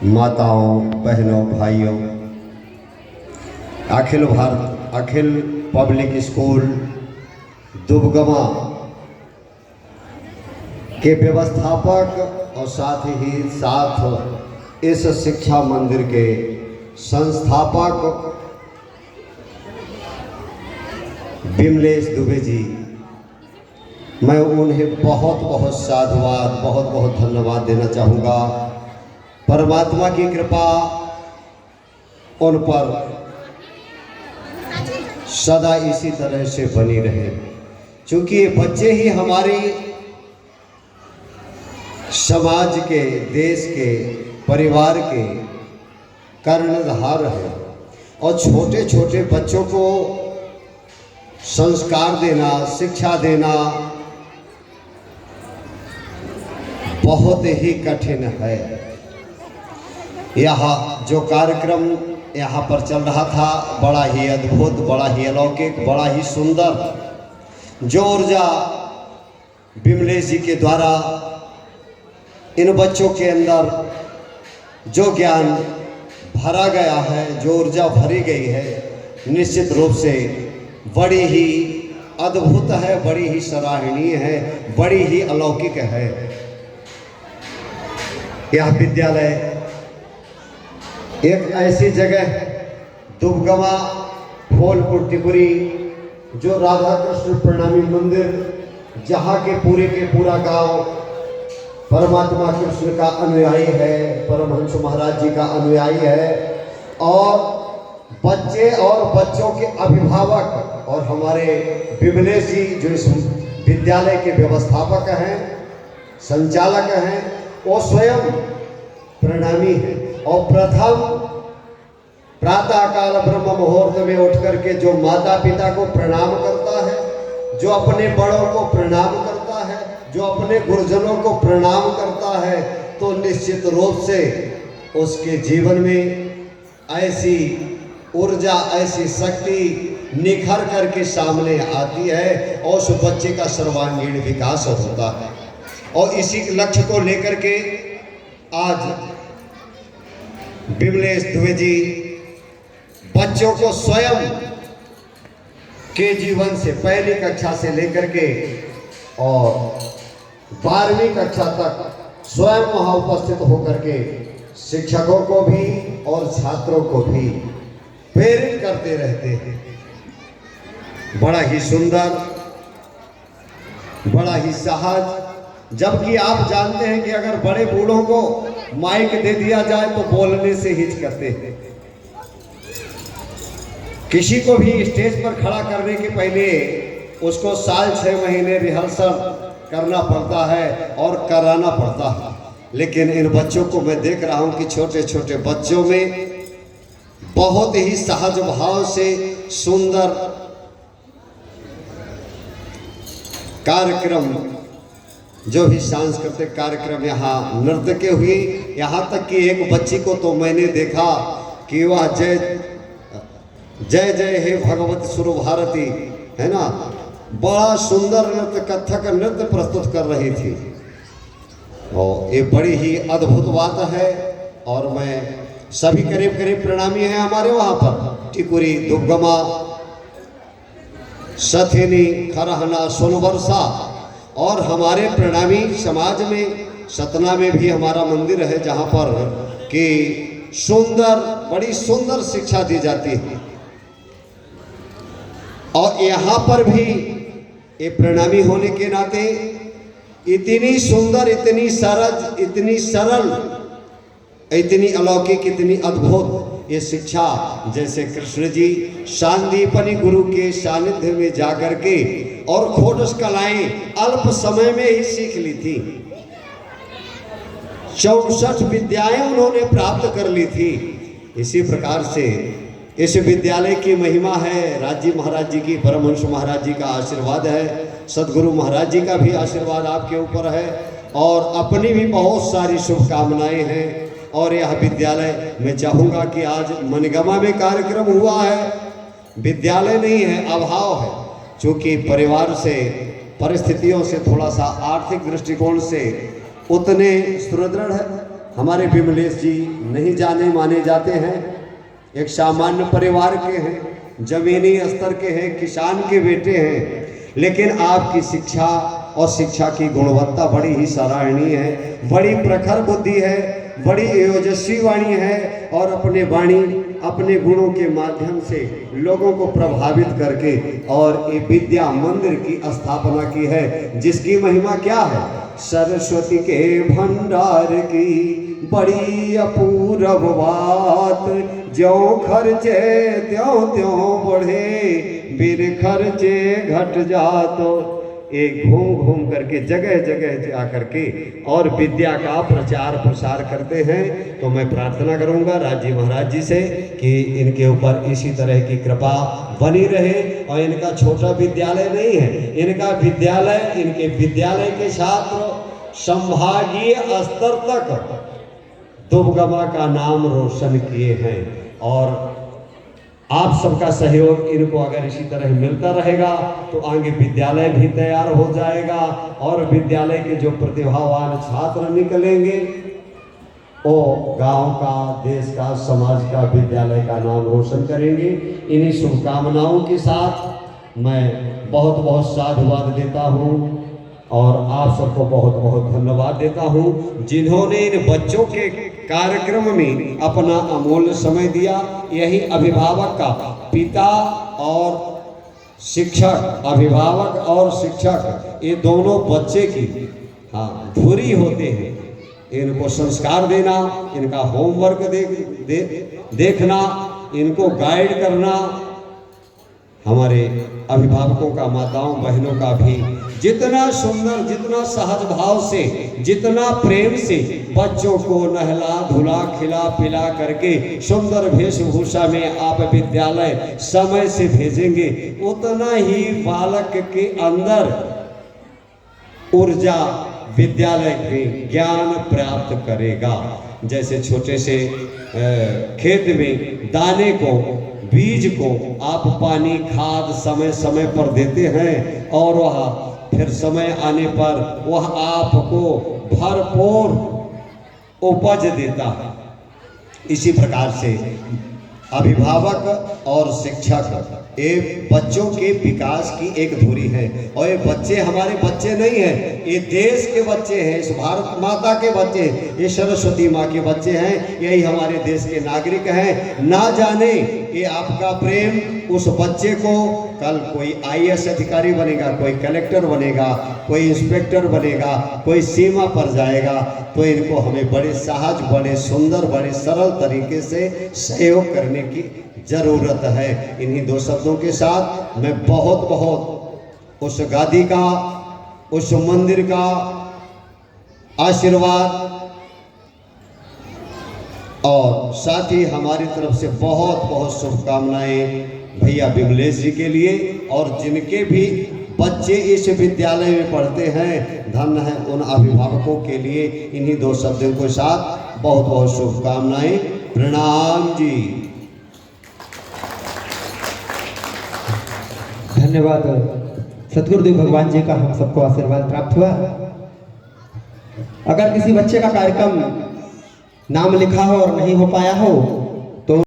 माताओं, बहनों, भाइयों, अखिल पब्लिक स्कूल दुबगमा के व्यवस्थापक और साथ इस शिक्षा मंदिर के संस्थापक विमलेश दुबे जी, मैं उन्हें बहुत बहुत साधुवाद, बहुत बहुत धन्यवाद देना चाहूँगा। परमात्मा की कृपा उन पर सदा इसी तरह से बनी रहे, क्योंकि ये बच्चे ही हमारी समाज के, देश के, परिवार के कर्णधार हैं। और छोटे छोटे बच्चों को संस्कार देना, शिक्षा देना बहुत ही कठिन है। यह जो कार्यक्रम यहाँ पर चल रहा था, बड़ा ही अद्भुत, बड़ा ही अलौकिक, बड़ा ही सुंदर, जो ऊर्जा विमलेश जी के द्वारा इन बच्चों के अंदर जो ज्ञान भरा गया है, जो ऊर्जा भरी गई है, निश्चित रूप से बड़ी ही अद्भुत है, बड़ी ही सराहनीय है, बड़ी ही अलौकिक है। यह विद्यालय एक ऐसी जगह दुबगमा फूलपुर टिपुरी, जो राधा कृष्ण प्रणामी मंदिर, जहाँ के पूरा गांव परमात्मा कृष्ण का अनुयायी है, परमहंस महाराज जी का अनुयायी है, और बच्चे और बच्चों के अभिभावक और हमारे विमलेश जी जो इस विद्यालय के व्यवस्थापक हैं, संचालक हैं, वो स्वयं प्रणामी हैं। और प्रथम प्रातःकाल ब्रह्म मुहूर्त में उठ करके जो माता पिता को प्रणाम करता है, जो अपने बड़ों को प्रणाम करता है, जो अपने गुरुजनों को प्रणाम करता है, तो निश्चित रूप से उसके जीवन में ऐसी ऊर्जा, ऐसी शक्ति निखर करके सामने आती है और उस बच्चे का सर्वांगीण विकास होता है। और इसी लक्ष्य को लेकर के आज विमलेश दुबे जी बच्चों को स्वयं के जीवन से पहली कक्षा से लेकर के और 12वीं कक्षा तक स्वयं वहां उपस्थित होकर के शिक्षकों को भी और छात्रों को भी प्रेरित करते रहते हैं। बड़ा ही सुंदर, बड़ा ही सहज, जबकि आप जानते हैं कि अगर बड़े बूढ़ों को माइक दे दिया जाए तो बोलने से हिचकते हैं। किसी को भी स्टेज पर खड़ा करने के पहले उसको साल 6 महीने रिहर्सल करना पड़ता है और कराना पड़ता है। लेकिन इन बच्चों को मैं देख रहा हूं कि छोटे छोटे बच्चों में बहुत ही सहज भाव से सुंदर कार्यक्रम, जो भी सांस्कृतिक कार्यक्रम यहाँ नृत्य के हुए, यहाँ तक कि एक बच्ची को तो मैंने देखा कि वह जय जय जय हे भगवत सुर भारती, है ना, बड़ा सुंदर नृत्य, कथक नृत्य प्रस्तुत कर रही थी। और ये बड़ी ही अद्भुत बात है। और मैं सभी करीब करीब प्रणामी हैं हमारे वहाँ पर, टिकुरी, दुबगमा, सथेनी, खरहना, सोनबरसा, और हमारे प्रणामी समाज में सतना में भी हमारा मंदिर है, जहाँ पर कि सुंदर, बड़ी सुंदर शिक्षा दी जाती है। और यहाँ पर भी ये प्रणामी होने के नाते इतनी सुंदर, इतनी सरल, इतनी सरल, इतनी अलौकिक, इतनी अद्भुत ये शिक्षा, जैसे कृष्ण जी शांदीपनी गुरु के सानिध्य में जाकर के और खोटस कलाएं अल्प समय में ही सीख ली थी। 64 विद्याएं उन्होंने प्राप्त कर ली थी। इसी प्रकार से इस विद्यालय की महिमा है। राजी महाराज जी की, परमहंस महाराज जी का आशीर्वाद है, सदगुरु महाराज जी का भी आशीर्वाद आपके ऊपर है, और अपनी भी बहुत सारी शुभकामनाएं हैं। और यह विद्यालय, मैं चाहूँगा कि आज मनगमा में कार्यक्रम हुआ है, विद्यालय नहीं है, अभाव है, क्योंकि परिवार से, परिस्थितियों से, थोड़ा सा आर्थिक दृष्टिकोण से उतने सुदृढ़ हमारे विमलेश जी नहीं जाने माने जाते हैं, एक सामान्य परिवार के हैं, जमीनी स्तर के हैं, किसान के बेटे हैं, लेकिन आपकी शिक्षा और शिक्षा की गुणवत्ता बड़ी ही सराहनीय है, बड़ी प्रखर बुद्धि है, बड़ी ओजस्वी वाणी है और अपने गुणों के माध्यम से लोगों को प्रभावित करके और ये विद्या मंदिर की स्थापना की है, जिसकी महिमा क्या है? सरस्वती के भंडार की बड़ी अपूर्व बात, ज्यों खर्चे त्यों त्यों बढ़े, बिन खर्चे घट जातो। एक घूम घूम करके जगह जगह जा करके और विद्या का प्रचार प्रसार करते हैं। तो मैं प्रार्थना करूंगा राज्य महाराज जी से कि इनके ऊपर इसी तरह की कृपा बनी रहे। और इनका छोटा विद्यालय नहीं है, इनका विद्यालय, इनके विद्यालय के छात्र संभागीय स्तर तक दुबगमा का नाम रोशन किए हैं। और आप सबका सहयोग इनको अगर इसी तरह मिलता रहेगा तो आगे विद्यालय भी तैयार हो जाएगा और विद्यालय के जो प्रतिभावान छात्र निकलेंगे वो गांव का, देश का, समाज का, विद्यालय का नाम रोशन करेंगे। इन्हीं शुभकामनाओं के साथ मैं बहुत बहुत साधुवाद देता हूँ और आप सबको बहुत बहुत धन्यवाद देता हूँ जिन्होंने इन बच्चों के कार्यक्रम में अपना अमूल्य समय दिया। यही अभिभावक का, पिता और शिक्षक, अभिभावक और शिक्षक, ये दोनों बच्चे की धुरी होते हैं। इनको संस्कार देना, इनका होमवर्क देखना, इनको गाइड करना हमारे अभिभावकों का, माताओं बहनों का भी जितना सुंदर, जितना सहज भाव से, जितना प्रेम से बच्चों को नहला धुला खिला पिला करके सुंदर वेशभूषा में आप विद्यालय समय से भेजेंगे, उतना ही बालक के अंदर ऊर्जा विद्यालय में ज्ञान प्राप्त करेगा। जैसे छोटे से खेत में दाने को, बीज को आप पानी, खाद समय समय पर देते हैं और वह फिर समय आने पर वह आपको भरपूर उपज देता है। इसी प्रकार से अभिभावक और शिक्षक ये बच्चों के विकास की एक धुरी है। और ये बच्चे हमारे बच्चे नहीं हैं, ये देश के बच्चे हैं, इस भारत माता के बच्चे हैं, ये सरस्वती माँ के बच्चे हैं, यही हमारे देश के नागरिक हैं। ना जाने ये आपका प्रेम उस बच्चे को कल कोई IAS अधिकारी बनेगा, कोई कलेक्टर बनेगा, कोई इंस्पेक्टर बनेगा, कोई सीमा पर जाएगा, तो इनको हमें बड़े सहज, बड़े सुंदर, बड़े सरल तरीके से सहयोग करने की जरूरत है। इन्हीं दो शब्दों के साथ मैं बहुत बहुत उस गादी का, उस मंदिर का आशीर्वाद और साथ ही हमारी तरफ से बहुत बहुत शुभकामनाएं भैया विमलेश जी के लिए और जिनके भी बच्चे इस विद्यालय में पढ़ते हैं, धन्य है उन अभिभावकों के लिए। इन्हीं दो शब्दों के साथ बहुत बहुत शुभकामनाएं। प्रणाम जी। धन्यवाद। सतगुरुदेव भगवान जी का हम सबको आशीर्वाद प्राप्त हुआ। अगर किसी बच्चे का कार्यक्रम नाम लिखा हो और नहीं हो पाया हो